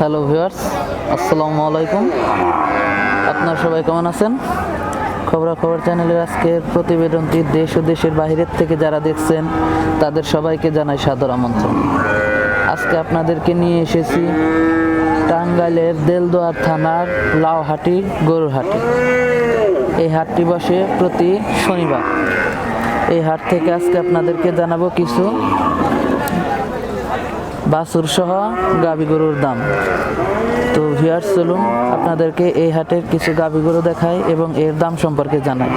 Hello viewers, আসসালামু আলাইকুম। আপনারা সবাই কেমন আছেন? খবরাখবর চ্যানেলের আজকের প্রতিবেদনটি দেশ ও দেশের বাইরের থেকে যারা দেখছেন তাদের সবাইকে জানাই সাদর আমন্ত্রণ। আজকে আপনাদেরকে নিয়ে এসেছি টাঙ্গাইলের দেলদুয়ার থানার লাউহাটি গরুর হাটে। এই হাটটি বসে প্রতি শনিবার। এই হাট থেকে আজকে আপনাদেরকে জানাবো কিছু বাছুর সহ গাভী গরুর দাম। তো ভিউয়ার্স, চলুন আপনাদেরকে এই হাটের কিছু গাভী গরু দেখাই এবং এর দাম সম্পর্কে জানাই।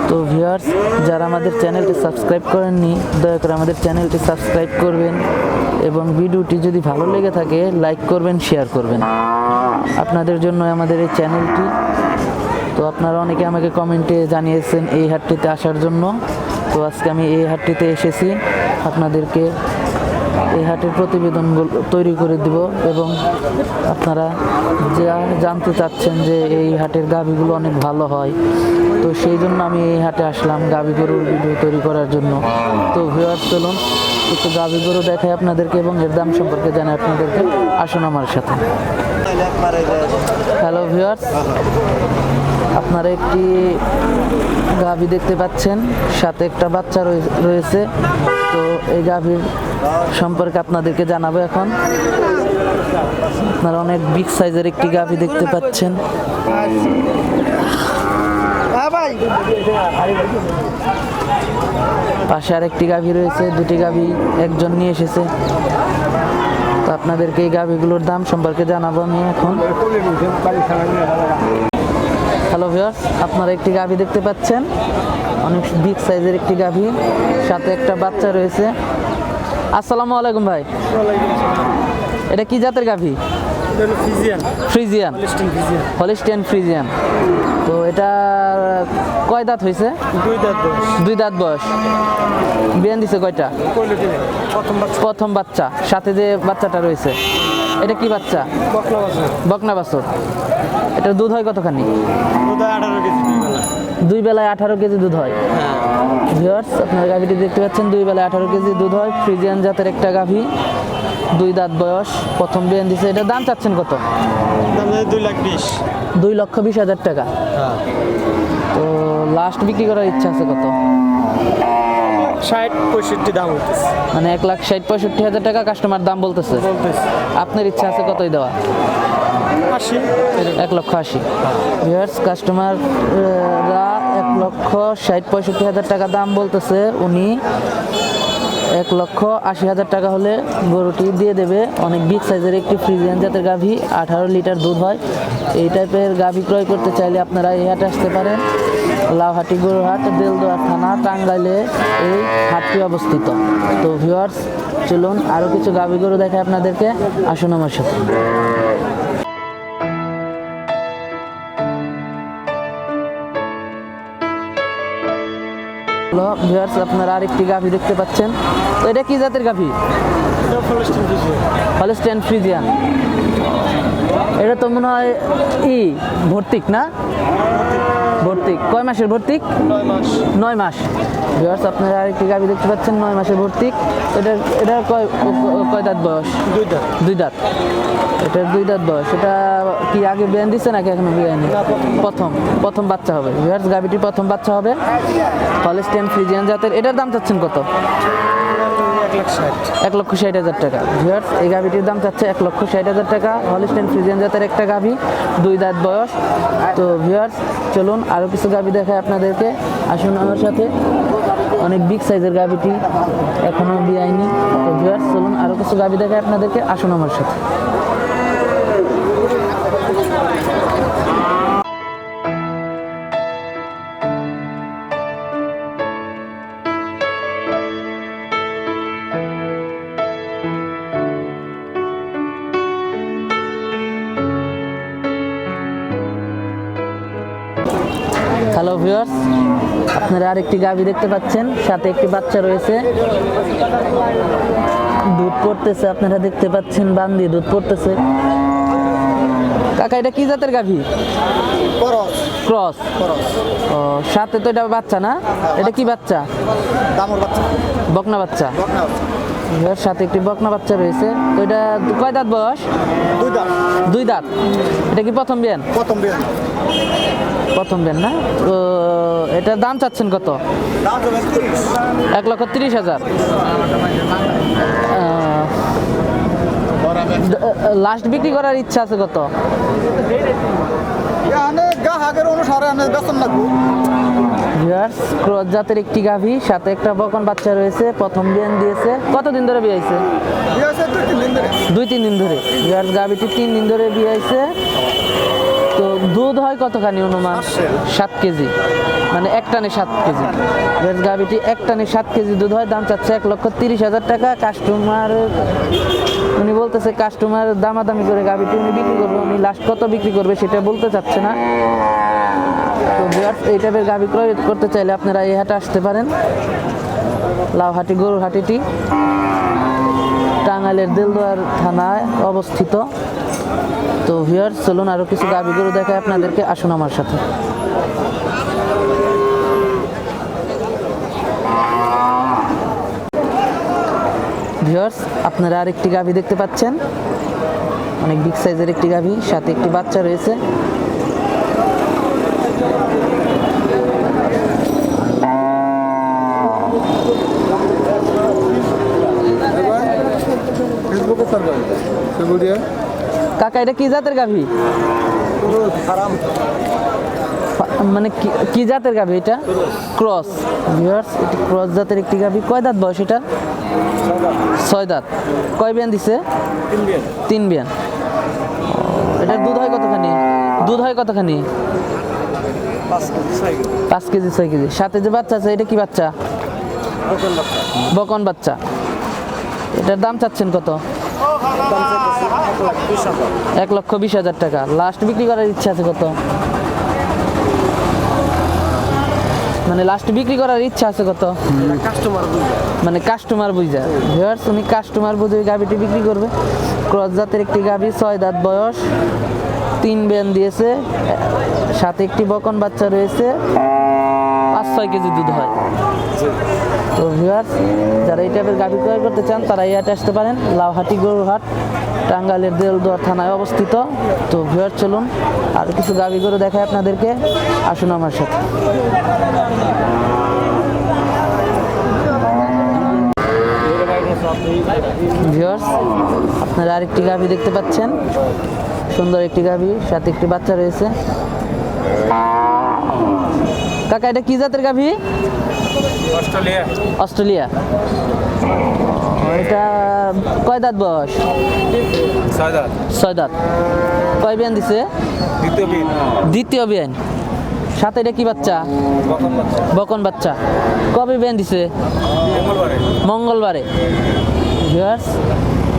তো ভিউয়ার্স, যারা আমাদের চ্যানেলটি সাবস্ক্রাইব করেননি দয়া করে আমাদের চ্যানেলটি সাবস্ক্রাইব করবেন এবং ভিডিওটি যদি ভালো লেগে থাকে লাইক করবেন, শেয়ার করবেন। আপনাদের জন্য আমাদের এই চ্যানেলটি। তো আপনারা অনেকে আমাকে কমেন্টে জানিয়েছেন এই হাটটিতে আসার জন্য। তো আজকে আমি এই হাটটিতে এসেছি, আপনাদেরকে এই হাটের প্রতিবেদনগুলো তৈরি করে দিব এবং আপনারা যা জানতে চাচ্ছেন যে এই হাটের গাভীগুলো অনেক ভালো হয়, তো সেই জন্য আমি এই হাটে আসলাম গাভী গরুর ভিডিও তৈরি করার জন্য। তো ভিউয়ার্স, চলুন কিছু গাভী গরু দেখাই আপনাদেরকে এবং এর দাম সম্পর্কে জানাই আপনাদেরকে। আসুন আমার সাথে। হ্যালো ভিউয়ার্স, আপনারা একটি গাভী দেখতে পাচ্ছেন, সাথে একটা বাচ্চা রয়েছে। তো এই গাভীর সম্পর্কে আপনাদেরকে জানাবো এখন। আপনারা অনেক বিগ সাইজের একটি গাভী দেখতে পাচ্ছেন। পাশে আর একটি গাভী রয়েছে, দুটি গাভী একজন নিয়ে এসেছে। তো আপনাদেরকে এই গাভীগুলোর দাম সম্পর্কে জানাবো আমি এখন। হ্যালো ভিউয়ার্স, আপনারা একটি গাভী দেখতে পাচ্ছেন, অনেক বিগ সাইজের একটি গাভী, সাথে একটা বাচ্চা রয়েছে। আসসালামু আলাইকুম ভাই, এটা কি জাতের গাভী? Friesian, Holstein Friesian. তো এটা কয় দাঁত হয়েছে? দুই দাঁত বয়স। বিয়ান দিছে কয়টা? প্রথম বাচ্চা, সাথে যে বাচ্চাটা রয়েছে এটা কি বাচ্চা? বকনা বাছুর। এটার দুধ হয় কতখানি? দুই বেলায় 18 কেজি দুধ হয়। ভিউয়ার্স, আপনারা গাভীটি দেখতে পাচ্ছেন, 2 বেলায় 18 কেজি দুধ হয়। ফ্রিজিয়ান জাতের একটা গাভী, 2 দাঁত বয়স, প্রথম বিয়ান দিছে। এটার দাম চাচ্ছেন কত? 2,20,000 টাকা। তো লাস্ট বিক্রি করার ইচ্ছা আছে কত? 60-65 দাম হইতেছে, মানে 1,60,65,000 টাকা কাস্টমার দাম বলতেছে। আপনার ইচ্ছা আছে কতই দেওয়া? 1,80,000। ভিউয়ার্স, কাস্টমাররা 1,60,65,000 টাকা দাম বলতেছে। উনি 1,80,000 টাকা হলে গরুটি দিয়ে দেবে। অনেক বিগ সাইজের একটি ফ্রিজিয়ান জাতের গাভী, 18 লিটার দুধ হয়। এই টাইপের গাভী ক্রয় করতে চাইলে আপনারা এই হাটে আসতে পারেন। লাউহাটি গরুর হাট, দেলদুয়ার থানা, টাঙ্গাইলে এই হাটটি অবস্থিত। তো ভিউয়ার্স, চলুন আরও কিছু গাভী গরু দেখায় আপনাদেরকে। আসুন আমার সাথে। ভিউয়ার্স, আপনারা আরেকটি গাভী দেখতে পাচ্ছেন। তো এটা কি জাতের গাভী? Holstein Friesian. এটা তো মনে হয় ভর্তিক না? ভর্তিক। কয় মাসের ভর্তিক? 9 মাস। ভিউয়ার্স, আপনারা আরেকটি গাভী দেখতে পাচ্ছেন, 9 মাসের ভর্তিক। এটা কয় দাঁত বয়স? 2 দাঁত। এটার 2 দাঁত বয়স। এটা কি আগে বিয়ান দিচ্ছে নাকি এখনো বিয়ান? প্রথম বাচ্চা হবে। ভিউয়ার্স, গাভীটি প্রথম বাচ্চা হবে, হলিস্টিয়ান ফ্রিজিয়ান জাতের। এটার দাম চাচ্ছেন কত? 1,60,000 টাকা। ভিউয়ার্স, এই গাভীটির দাম চাচ্ছে 1,60,000 টাকা। হলিস্টিয়ান ফ্রিজিয়ান জাতের একটা গাভী, 2 দাঁত বয়স। তো ভিউয়ার্স, চলুন আরও কিছু গাভী দেখায় আপনাদেরকে। আসুন আমার সাথে। অনেক বিগ সাইজের গাভীটি, এখনো বিয়াইনি। তো ভিউয়ার্স, চলুন আরও কিছু গাভী দেখায় আপনাদেরকে। আসুন আমার সাথে। হ্যালো ভিউয়ার্স, আপনারা আরেকটি গাভী দেখতে পাচ্ছেন, সাথে একটি বাচ্চা রয়েছে। দুধ পড়তেছে, আপনারা দেখতে পাচ্ছেন, বান দিয়ে দুধ পড়তেছে। কাকা, এটা কি জাতের গাভী? ক্রস। ও, সাথে তো এটা বাচ্চা না? এটা কি বাচ্চা? বকনা বাচ্চা। এর সাথে একটি বকনা বাচ্চা রয়েছে। তো এটা কয় দাঁত বয়স? দুই দাঁত। এটা কি প্রথম বিয়ান? প্রথম বিয়ান না? তো এটার দাম চাচ্ছেন কত? 1,30,000। লাস্ট বিক্রি করার ইচ্ছা আছে কত? ক্রস জাতের একটি গাভী, সাথে একটা বকন বাচ্চা রয়েছে, প্রথম বিয়ান দিয়েছে। কতদিন ধরে বিয়াইছে? 2-3 দিন ধরে। গাভীটি 3 দিন ধরে বিয়াইছে। তো দুধ হয় কতখানি অনুমান? 7 কেজি, মানে এক টানে 7 কেজি। গাভীটি এক টানে 7 কেজি দুধ হয়। দাম চাচ্ছে 1,30,000 টাকা। কাস্টমার উনি বলতেছে কাস্টমার দামাদামি করে গাভীটি উনি বিক্রি করবে, উনি লাস্ট কত বিক্রি করবে সেটা বলতে চাচ্ছে না। তো এই টাইপের গাভী ক্রয় করতে চাইলে আপনারা এই হাটে আসতে পারেন। লাউহাটি গরুর হাটিটি টাঙ্গাইলের দেলদুয়ার থানায় অবস্থিত। তো ভিউয়ার্স, চলুন আরও কিছু গাভী গরু দেখায় আপনাদেরকে, আসুন আমার সাথে। ভিউয়ার্স, আপনারা আরেকটি গাভী দেখতে পাচ্ছেন, অনেক বিগ সাইজের একটি গাভী, সাথে একটি বাচ্চা রয়েছে। কাকা, এটা কি জাতের গাভী? মানে কি জাতের গাভী এটা? ক্রস। ভিউয়ার্স, এটি ক্রস জাতের একটি গাভী। কয় দাঁত বয়স এটা? 6 দাঁত। কয় বিয়ান দিছে? 3 বিয়ান। এটার দুধ হয় কতখানি? 5 কেজি 6 কেজি। সাথে যে বাচ্চা আছে, এটা কি বাচ্চা? বকন বাচ্চা। এটার দাম চাচ্ছেন কত? 1,20,000 টাকা। লাস্ট বিক্রি করার ইচ্ছা আছে কত? মানে লাস্ট বিক্রি করার ইচ্ছা আছে কত? মানে কাস্টমার বুঝা। ভিউয়ার্স, উনি কাস্টমার বুঝে গাভীটি বিক্রি করবে। ক্রস জাতের একটি গাভী, 6 দাঁত বয়স, 3 বিয়ান দিয়েছে, সাথে একটি বকন বাচ্চা রয়েছে। 5-6 কেজি দুধ হয়। তো ভিউয়ার্স, যারা এই টাইপের গাভী ক্রয় করতে চান তারা এই হাটে আসতে পারেন। লাউহাটি গরুর হাট টাঙ্গাইলের দেলদুয়ার থানায় অবস্থিত। তো ভিউয়ার্স, চলুন আর কিছু গাভী গরু দেখায় আপনাদেরকে, আসুন আমার সাথে। ভিউয়ার্স, আপনারা আরেকটি গাভী দেখতে পাচ্ছেন, সুন্দর একটি গাভী, সাথে একটি বাচ্চা রয়েছে। কাকা, এটা কি জাতের গাভী? অস্ট্রেলিয়া। এটা কয় দাঁত বয়স? 6 দাঁত। কয় বিয়ান দিছে? দ্বিতীয় বিয়ান। সাথে এটা কি বাচ্চা? বকন বাচ্চা। কবে বিয়ান দিছে? মঙ্গলবারে। ভিউয়ার্স,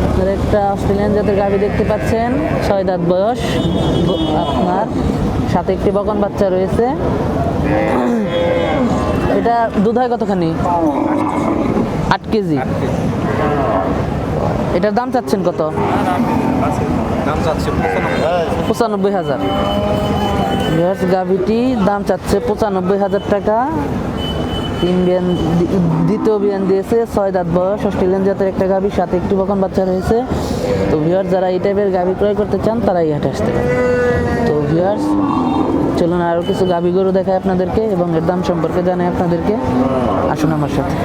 আপনারা একটা অস্ট্রেলিয়ান জাতের গাভী দেখতে পাচ্ছেন, 6 দাঁত বয়স, আপনার সাথে একটি বকন বাচ্চা রয়েছে। এটা দুধ হয় কতখানি? 8 কেজি। এটার দাম চাচ্ছেন কত? 95,000। গাভীটি দাম চাচ্ছে 95,000 টাকা। 3 বিয়ান, দ্বিতীয় বিয়ান দিয়েছে, 6 দাঁত বয়স, অস্ট্রেলিয়ান জাতের একটা গাভী, সাথে একটি বকন বাচ্চা রয়েছে। তো ভিউয়ার্স, যারা এই টাইপের গাভী ক্রয় করতে চান তারা এই হাটে আসতে পারে। তো ভিউয়ার্স, চলুন আরও কিছু গাভী গরু দেখায় আপনাদেরকে এবং এর দাম সম্পর্কে জানাই আপনাদেরকে, আসুন আমার সাথে।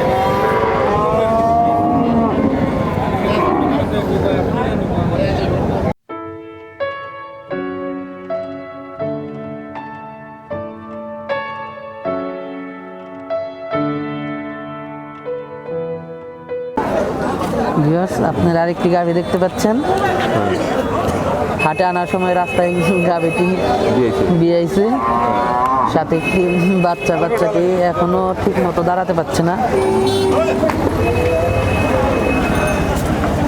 ভিউয়ার্স, আপনারা আরেকটি গাভী দেখতে পাচ্ছেন, হাটে আনার সময় রাস্তায় গাভীটি বিয়াইছে, সাথে একটি বাচ্চাটি এখনো ঠিক মতো দাঁড়াতে পারছে না।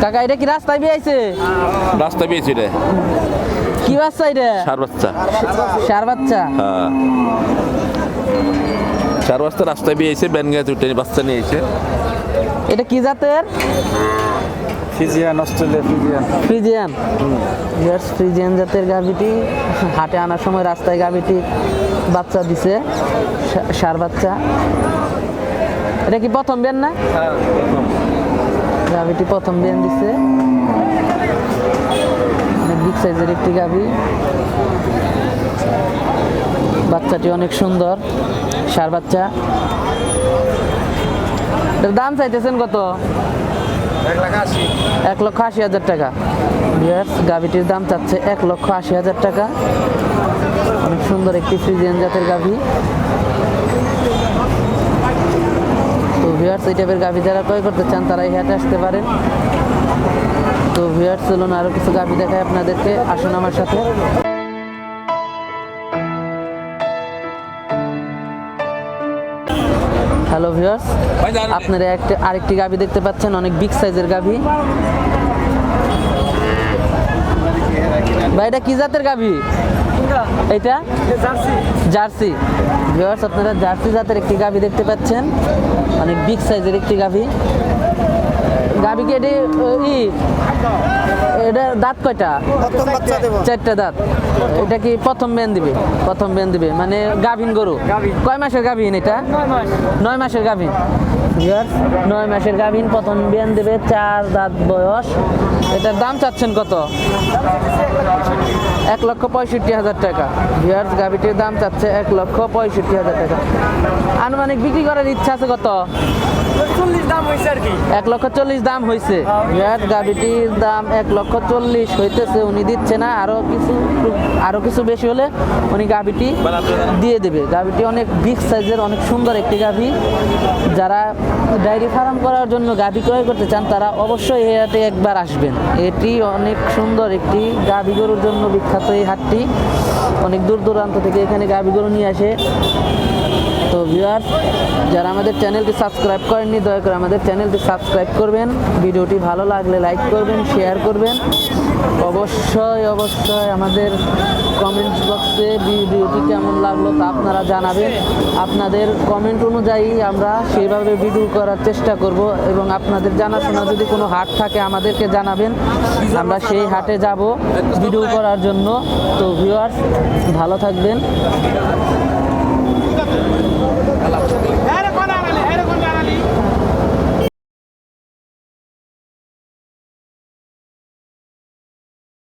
কাকা, এটা কি রাস্তায় বিয়াইছে? রাস্তায় বিয়েছি রে। কি বাচ্চা এটা? ষাঁড় বাচ্চা। ষাঁড় বাচ্চা? হ্যাঁ, ষাঁড় বাচ্চা রাস্তায় বিয়েছে, ব্যান গায়ে দুটো বাচ্চা নিয়েছে। এটা কি জাতের? Friesian, Australia Friesian. ফ্রিজিয়ান জাতের গাভীটি হাটে আনার সময় রাস্তায় গাভীটি বাচ্চা দিছে, ষাঁড় বাচ্চা। এটা কি প্রথম বিয়ান না? গাভিটি প্রথম বিয়ান দিচ্ছে, অনেক বিগ সাইজের একটি গাভি। বাচ্চাটি অনেক সুন্দর, ষাঁড় বাচ্চা। এটার দাম চাইতেছেন কত? 1,80,000 টাকা। ভিউয়ার্স, গাভিটির দাম চাচ্ছে 1,80,000 টাকা। অনেক সুন্দর একটি ফ্রিজিয়ান জাতের গাভি। তো ভিউয়ার্স, এই টাইপের গাভি যারা ক্রয় করতে চান তারা এই হাটে আসতে পারেন। তো ভিউয়ার্স, চলুন আরো কিছু গাভি দেখাই আপনাদেরকে, আসুন আমার সাথে। হ্যালো ভিউয়ার্স, আপনারা আরেকটি গাভি দেখতে পাচ্ছেন, অনেক বিগ সাইজের গাভি। ভাই, এটা কি জাতের গাভি? এটা জার্সি। ভিউয়ার্স, আপনারা জার্সি জাতের একটি গাভি দেখতে পাচ্ছেন, অনেক বিগ সাইজের একটি গাভি। গাভি কি এটা দাঁত কয়টা? 4টা দাঁত। এটা কি প্রথম বেন দিবে? প্রথম বেন দিবে, মানে গাভিন গরু। কয় মাসের গাভিন এটা? 9 মাসের গাভিন। 9 মাসের গাভিন, প্রথম বেন দেবে, 4 দাঁত বয়স। এটার দাম চাচ্ছেন কত? 1,65,000 টাকা। ভিউয়ার্স, গাভিটির দাম চাচ্ছে 1,65,000 টাকা। আনুমানিক বিক্রি করার ইচ্ছা আছে কত? 1,40,000 দাম হয়েছে। গাভিটির দাম 1,40,000 হইতেছে, উনি দিচ্ছে না। আরো কিছু বেশি হলে উনি গাভিটি দিয়ে দেবে। গাভিটি অনেক বিগ সাইজের, অনেক সুন্দর একটি গাভি। যারা ডায়েরি ফার্ম করার জন্য গাভি ক্রয় করতে চান তারা অবশ্যই এই হাটে একবার আসবেন। এটি অনেক সুন্দর একটি গাভি গরুর জন্য বিখ্যাত। এই হাটটি অনেক দূর দূরান্ত থেকে এখানে গাভি গরু নিয়ে আসে। তো ভিউয়ার্স, যারা আমাদের চ্যানেলটি সাবস্ক্রাইব করেননি, দয়া করে আমাদের চ্যানেলটি সাবস্ক্রাইব করবেন। ভিডিওটি ভালো লাগলে লাইক করবেন, শেয়ার করবেন। অবশ্যই আমাদের কমেন্ট বক্সে ভিডিওটি কেমন লাগলো তা আপনারা জানাবেন। আপনাদের কমেন্ট অনুযায়ী আমরা সেইভাবে ভিডিও করার চেষ্টা করব, এবং আপনাদের জানাশোনা যদি কোনো হাট থাকে আমাদেরকে জানাবেন, আমরা সেই হাটে যাব ভিডিও করার জন্য। তো ভিউয়ার্স, ভালো থাকবেন।